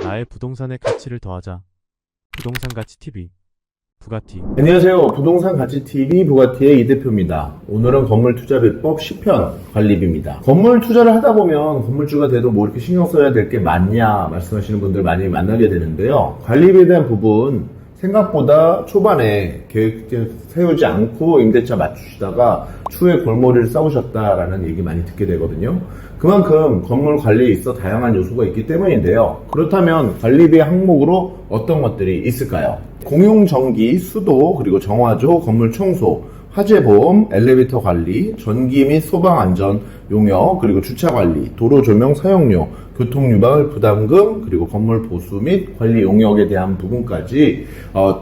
나의 부동산의 가치를 더하자. 부동산 가치 TV 부가티. 안녕하세요. 부동산 가치 TV 부가티의 이 대표입니다. 오늘은 건물 투자 비법 10편 관리비입니다. 건물 투자를 하다 보면 건물주가 돼도 뭐 이렇게 신경 써야 될 게 많냐 말씀하시는 분들 많이 만나게 되는데요. 관리비에 대한 부분 생각보다 초반에 계획 세우지 않고 임대차 맞추시다가 추후에 골머리를 싸우셨다라는 얘기 많이 듣게 되거든요. 그만큼 건물 관리에 있어 다양한 요소가 있기 때문인데요. 그렇다면 관리비 항목으로 어떤 것들이 있을까요? 공용전기, 수도, 그리고 정화조, 건물 청소, 화재보험, 엘리베이터 관리, 전기 및 소방안전 용역, 그리고 주차관리, 도로조명 사용료, 교통유발 부담금, 그리고 건물 보수 및 관리 용역에 대한 부분까지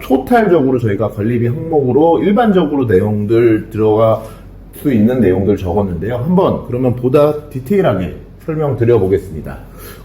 토탈적으로 저희가 관리비 항목으로 일반적으로 내용들 들어가 수 있는 내용들 적었는데요. 한번 그러면 보다 디테일하게 설명드려 보겠습니다.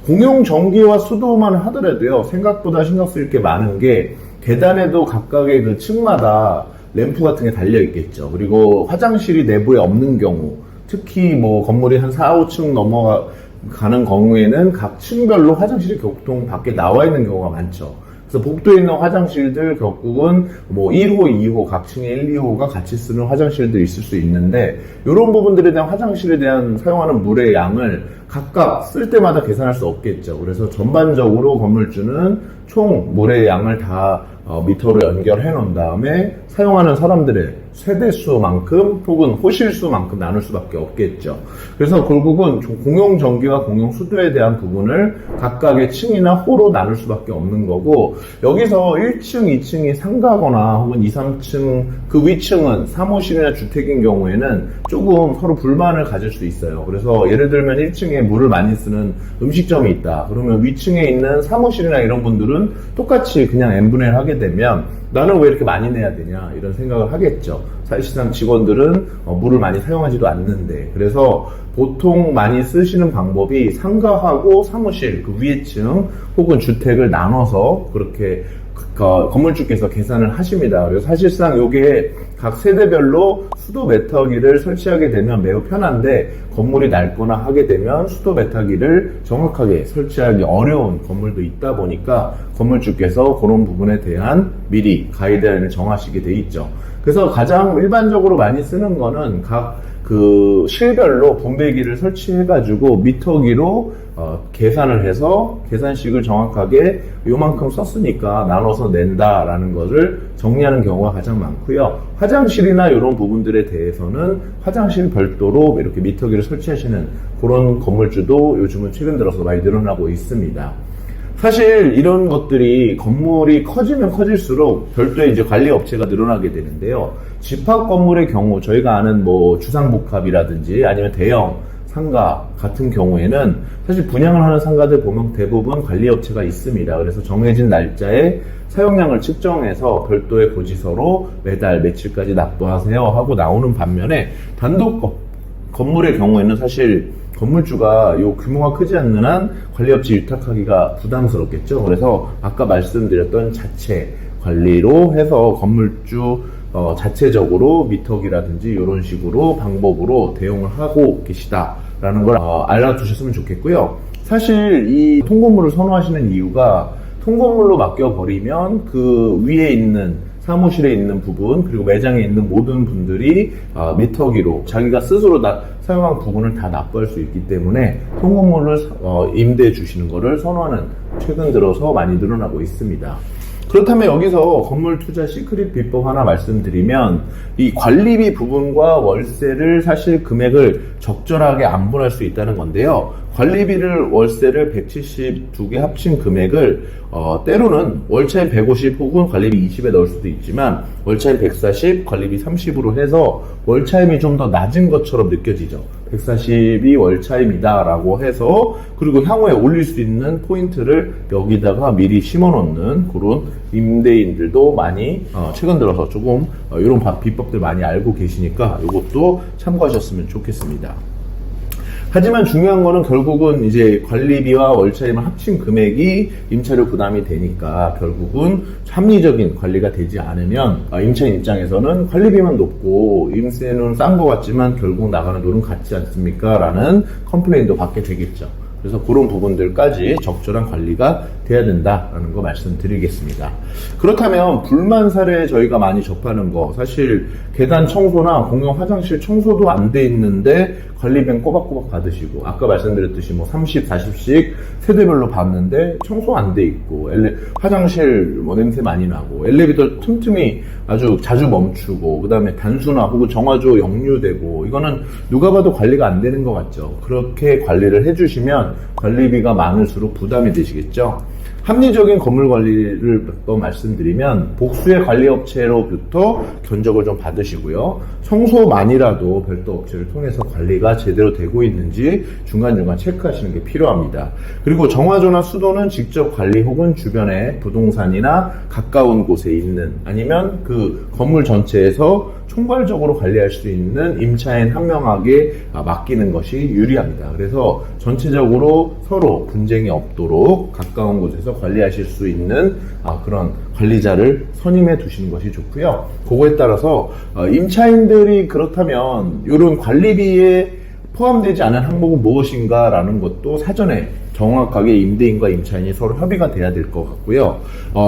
공용전기와 수도만 하더라도요, 생각보다 신경 쓸 게 많은 게 계단에도 각각의 그 층마다 램프 같은 게 달려 있겠죠. 그리고 화장실이 내부에 없는 경우, 특히 뭐 건물이 한 4, 5층 넘어가는 경우에는 각 층별로 화장실이 교통 밖에 나와 있는 경우가 많죠. 그래서 복도에 있는 화장실들 결국은 뭐 1호, 2호, 각 층에 1, 2호가 같이 쓰는 화장실도 있을 수 있는데, 이런 부분들에 대한 화장실에 대한 사용하는 물의 양을 각각 쓸 때마다 계산할 수 없겠죠. 그래서 전반적으로 건물주는 총 물의 양을 다 미터로 연결해 놓은 다음에 사용하는 사람들의 세대수만큼 혹은 호실수만큼 나눌 수밖에 없겠죠. 그래서 결국은 공용전기와 공용수도에 대한 부분을 각각의 층이나 호로 나눌 수밖에 없는 거고, 여기서 1층, 2층이 상가거나 혹은 2, 3층 그 위층은 사무실이나 주택인 경우에는 조금 서로 불만을 가질 수 있어요. 그래서 예를 들면 1층에 물을 많이 쓰는 음식점이 있다. 그러면 위층에 있는 사무실이나 이런 분들은 똑같이 그냥 n분의 1 하게 되면 나는 왜 이렇게 많이 내야 되냐 이런 생각을 하겠죠. 사실상 직원들은 물을 많이 사용하지도 않는데, 그래서 보통 많이 쓰시는 방법이 상가하고 사무실 그 위에 층 혹은 주택을 나눠서 그렇게 건물주께서 계산을 하십니다. 그래서 사실상 이게 각 세대별로 수도 매터기를 설치하게 되면 매우 편한데, 건물이 낡거나 하게 되면 수도 매터기를 정확하게 설치하기 어려운 건물도 있다 보니까 건물주께서 그런 부분에 대한 미리 가이드라인을 정하시게 돼 있죠. 그래서 가장 일반적으로 많이 쓰는 거는 각 그 실별로 분배기를 설치해가지고 미터기로 계산을 해서 계산식을 정확하게 요만큼 썼으니까 나눠서 낸다라는 것을 정리하는 경우가 가장 많고요. 화장실이나 이런 부분들에 대해서는 화장실 별도로 이렇게 미터기를 설치하시는 그런 건물주도 요즘은 최근 들어서 많이 늘어나고 있습니다. 사실 이런 것들이 건물이 커지면 커질수록 별도의 이제 관리 업체가 늘어나게 되는데요. 집합 건물의 경우 저희가 아는 뭐 주상복합이라든지 아니면 대형 상가 같은 경우에는 사실 분양을 하는 상가들 보면 대부분 관리 업체가 있습니다. 그래서 정해진 날짜에 사용량을 측정해서 별도의 고지서로 매달 며칠까지 납부하세요 하고 나오는 반면에 단독 건물의 경우에는 사실 건물주가 요 규모가 크지 않는 한 관리업체 위탁하기가 부담스럽겠죠. 그래서 아까 말씀드렸던 자체 관리로 해서 건물주 자체적으로 미터기라든지 이런 식으로 방법으로 대응을 하고 계시다라는 걸 알아두셨으면 좋겠고요. 사실 이 통건물을 선호하시는 이유가 통건물로 맡겨버리면 그 위에 있는 사무실에 있는 부분 그리고 매장에 있는 모든 분들이 미터기로 자기가 스스로 사용한 부분을 다 납부할 수 있기 때문에 통건물을 임대해 주시는 것을 선호하는 최근 들어서 많이 늘어나고 있습니다. 그렇다면 여기서 건물 투자 시크릿 비법 하나 말씀드리면, 이 관리비 부분과 월세를 사실 금액을 적절하게 안분할 수 있다는 건데요. 관리비를 월세를 172개 합친 금액을 때로는 월차임 150 혹은 관리비 20에 넣을 수도 있지만 월차임 140, 관리비 30으로 해서 월차임이 좀 더 낮은 것처럼 느껴지죠. 140이 월차임이다 라고 해서, 그리고 향후에 올릴 수 있는 포인트를 여기다가 미리 심어 놓는 그런 임대인들도 많이 최근 들어서 조금 이런 비법들 많이 알고 계시니까 이것도 참고하셨으면 좋겠습니다. 하지만 중요한 거는 결국은 이제 관리비와 월차임을 합친 금액이 임차료 부담이 되니까 결국은 합리적인 관리가 되지 않으면 임차인 입장에서는 관리비만 높고 임세는 싼 것 같지만 결국 나가는 돈은 같지 않습니까? 라는 컴플레인도 받게 되겠죠. 그래서 그런 부분들까지 적절한 관리가 돼야 된다라는 거 말씀드리겠습니다. 그렇다면 불만 사례 저희가 많이 접하는 거, 사실 계단 청소나 공용 화장실 청소도 안 돼 있는데 관리비는 꼬박꼬박 받으시고, 아까 말씀드렸듯이 뭐 30, 40씩 세대별로 받는데 청소 안 돼 있고, 화장실 뭐 냄새 많이 나고, 엘리베이터 틈틈이 아주 자주 멈추고, 그 다음에 단순화 혹은 정화조 역류되고, 이거는 누가 봐도 관리가 안 되는 것 같죠. 그렇게 관리를 해주시면 관리비가 많을수록 부담이 되시겠죠. 합리적인 건물 관리를 몇 번 말씀드리면, 복수의 관리업체로부터 견적을 좀 받으시고요. 청소만이라도 별도 업체를 통해서 관리가 제대로 되고 있는지 중간중간 체크하시는 게 필요합니다. 그리고 정화조나 수도는 직접 관리 혹은 주변에 부동산이나 가까운 곳에 있는, 아니면 그 건물 전체에서 총괄적으로 관리할 수 있는 임차인 한 명에게 맡기는 것이 유리합니다. 그래서 전체적으로 서로 분쟁이 없도록 가까운 곳에서 관리하실 수 있는 그런 관리자를 선임해 두시는 것이 좋고요. 그거에 따라서 임차인들이 그렇다면 이런 관리비에 포함되지 않은 항목은 무엇인가라는 것도 사전에 정확하게 임대인과 임차인이 서로 협의가 돼야 될 것 같고요.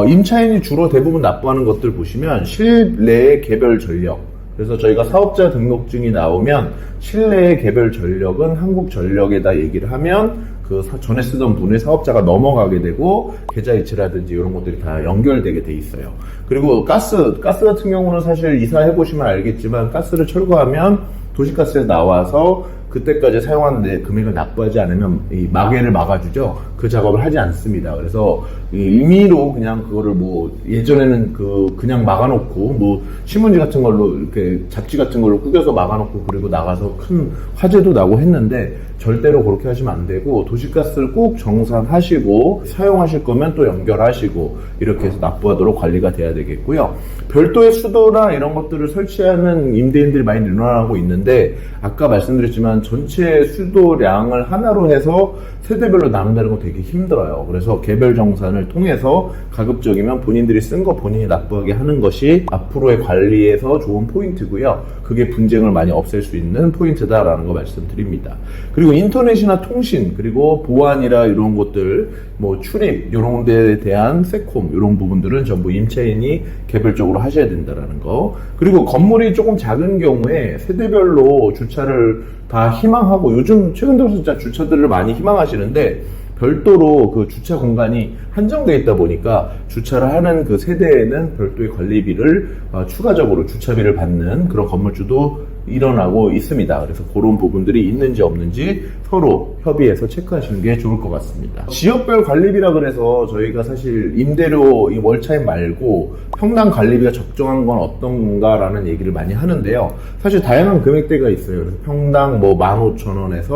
임차인이 주로 대부분 납부하는 것들 보시면 실내의 개별 전력, 그래서 저희가 사업자 등록증이 나오면 실내의 개별 전력은 한국전력에다 얘기를 하면 그 전에 쓰던 분의 사업자가 넘어가게 되고 계좌이체라든지 이런 것들이 다 연결되게 돼 있어요. 그리고 가스 같은 경우는 사실 이사해 보시면 알겠지만, 가스를 철거하면 도시가스에 나와서 그때까지 사용한 내 금액을 납부하지 않으면 이 마개를 막아주죠. 그 작업을 하지 않습니다. 그래서 임의로 그냥 그거를 뭐 예전에는 그냥 막아놓고 뭐 신문지 같은 걸로 이렇게 잡지 같은 걸로 구겨서 막아놓고 그리고 나가서 큰 화재도 나고 했는데, 절대로 그렇게 하시면 안 되고 도시가스를 꼭 정산하시고 사용하실 거면 또 연결하시고 이렇게 해서 납부하도록 관리가 돼야 되겠고요. 별도의 수도나 이런 것들을 설치하는 임대인들이 많이 늘어나고 있는데, 아까 말씀드렸지만 전체 수도량을 하나로 해서 세대별로 나눈다는 거 되게 힘들어요. 그래서 개별 정산을 통해서 가급적이면 본인들이 쓴 거 본인이 납부하게 하는 것이 앞으로의 관리에서 좋은 포인트고요. 그게 분쟁을 많이 없앨 수 있는 포인트다라는 거 말씀드립니다. 그리고 인터넷이나 통신, 그리고 보안이라 이런 것들, 뭐 출입 이런 데에 대한 세콤 이런 부분들은 전부 임차인이 개별적으로 하셔야 된다라는 거. 그리고 건물이 조금 작은 경우에 세대별로 주차를 다 희망하고, 요즘 최근 들어서 진짜 주차들을 많이 희망하시는데 별도로 그 주차 공간이 한정되어 있다 보니까 주차를 하는 그 세대에는 별도의 관리비를 추가적으로 주차비를 받는 그런 건물주도 일어나고 있습니다. 그래서 그런 부분들이 있는지 없는지 서로 협의해서 체크하시는 게 좋을 것 같습니다. 지역별 관리비라 그래서 저희가 사실 임대료 이 월차임 말고 평당 관리비가 적정한 건 어떤 건가라는 얘기를 많이 하는데요. 사실 다양한 금액대가 있어요. 그래서 평당 뭐 15,000원에서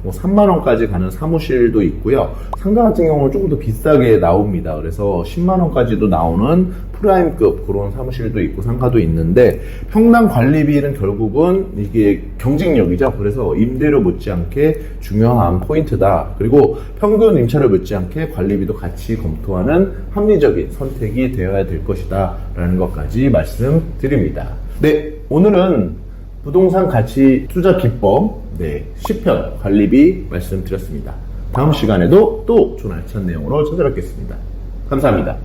뭐 3만원까지 가는 사무실도 있고요. 상가 같은 경우는 조금 더 비싸게 나옵니다. 그래서 10만원까지도 나오는 프라임급 그런 사무실도 있고 상가도 있는데, 평당 관리비는 결국은 이게 경쟁력이죠. 그래서 임대료 못지않게 중요한 포인트다. 그리고 평균 임차료 못지않게 관리비도 같이 검토하는 합리적인 선택이 되어야 될 것이다 라는 것까지 말씀드립니다. 네, 오늘은 부동산 가치 투자 기법 10편 관리비 말씀드렸습니다. 다음 시간에도 또 좋은 알찬 내용으로 찾아뵙겠습니다. 감사합니다.